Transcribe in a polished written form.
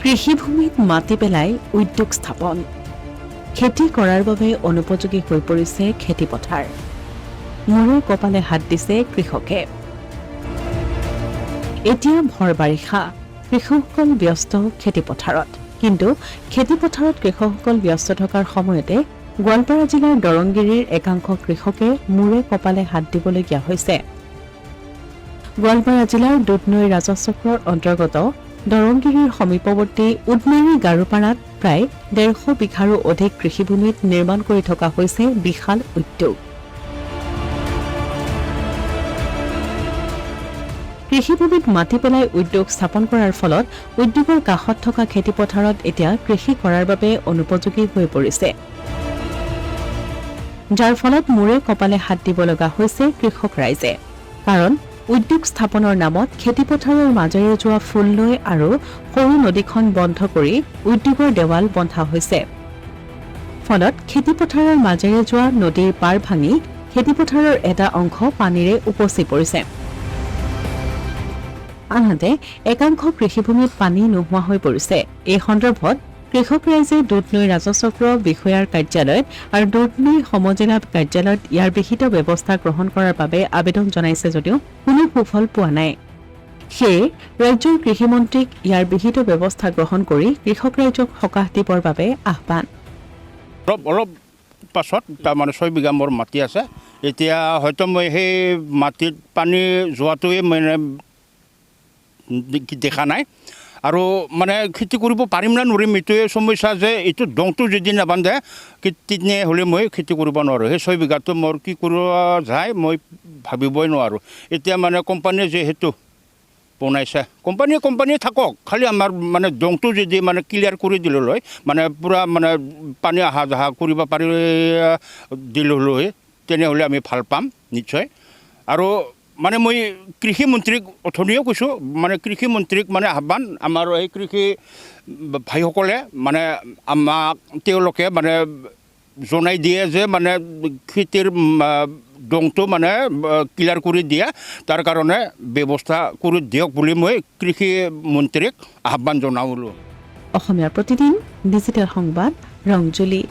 কৃষিভূমিত মাটি পেলাই উদ্যোগ স্থাপন খেতি কৰাৰ বাবে অনুপযোগী হৈ পৰিছে খেতিপথাৰ মূৰৰ কপালে হাত দিছে কৃষকে এতিয়া ভৰ বাৰিষা কৃষকসকল ব্যস্ত খেতিপথাৰত কিন্তু খেতিপথাৰত কৃষকসকল ব্যস্ত থকাৰ সময়তে গোৱালপাৰা জিলাৰ দৰংগিৰিৰ একাংশ কৃষকে মূৰে কপালে হাত দিবলগীয়া হৈছে গোৱালপাৰা জিলাৰ দুধনৈ ৰাজচক্ৰৰ অন্তৰ্গত দৰংগিৰিৰ সমীপৱৰ্তী উদমাৰী গাৰোপাৰাত প্ৰায় 150 বিঘাৰো অধিক কৃষিভূমিত নিৰ্মাণ কৰি থকা হৈছে বিশাল উদ্যোগ কৃষিভূমিত মাটি পেলাই উদ্যোগ স্থাপন কৰাৰ ফলত উদ্যোগৰ কাষত থকা খেতিপথাৰত এতিয়া কৃষি কৰাৰ বাবে অনুপযোগী হৈ পৰিছে যাৰ ফলত মূৰে কপালে হাত দিব লগা হৈছে কৃষক ৰাইজে কাৰণ উদ্যোগ স্থাপনৰ নামত খেতিপথাৰৰ মাজেৰে যোৱা ফুললৈ আৰু সৰু নদীখন বন্ধ কৰি উদ্যোগৰ দেৱাল বন্ধা হৈছে ফলত খেতিপথাৰৰ মাজেৰে যোৱা নদীৰ পাৰ ভাঙি খেতিপথাৰৰ এটা অংশ পানীৰে উপচি পৰিছে আনহাতে একাংশ কৃষিভূমিত পানী নোহোৱা হৈ পৰিছে এই সন্দৰ্ভত কৃষক ৰাইজে দুধনৈ ৰাজচক্ৰ বিষয়াৰ কাৰ্যালয়ত আৰু দুধনৈ সমজিলা কাৰ্যালয়ত ইয়াৰ বিহিত ব্যৱস্থা গ্ৰহণ কৰাৰ বাবে আবেদন জনাইছে যদিও কোনো সুফল পোৱা নাই সেয়ে ৰাজ্যৰ কৃষিমন্ত্ৰীক ইয়াৰ বিহিত ব্যৱস্থা গ্ৰহণ কৰি কৃষক ৰাইজক সকাহ দিবৰ বাবে আহ্বান অলপ পাছত তাৰমানে 6 বিঘা মোৰ মাটি আছে এতিয়া হয়তো মই সেই মাটিত পানী যোৱাটোৱে মানে দেখা নাই আৰু মানে খেতি কৰিব পাৰিম না নোৱাৰিম এইটোৱে সমস্যা যে এইটো দংটো যদি নাবান্ধে তেতিয়াহ'লে মই খেতি কৰিব নোৱাৰোঁ সেই 6 বিঘাটো মোৰ কি কৰিব যায় মই ভাবিবই নোৱাৰোঁ এতিয়া মানে কোম্পানীয়ে যিহেতু বনাইছে কোম্পানী থাকক খালি আমাৰ মানে দংটো যদি মানে ক্লিয়াৰ কৰি দিবলৈ মানে পূৰা মানে পানী অহা যোৱা কৰিব পাৰি দিবলৈ তেনেহ'লে আমি ভাল পাম নিশ্চয় আৰু মানে মই কৃষিমন্ত্ৰীক অথনিও কৈছোঁ মানে কৃষিমন্ত্ৰীক মানে আহ্বান আমাৰ এই কৃষি ভাইসকলে মানে আমাক তেওঁলোকে মানে জনাই দিয়ে যে মানে খেতিৰ দংটো মানে ক্লিয়াৰ কৰি দিয়ে তাৰ কাৰণে ব্যৱস্থা কৰি দিয়ক বুলি মই কৃষিমন্ত্ৰীক আহ্বান জনালোঁ অসমীয়াৰ প্ৰতিদিন ডিজিটেল সংবাদ ৰংজুলি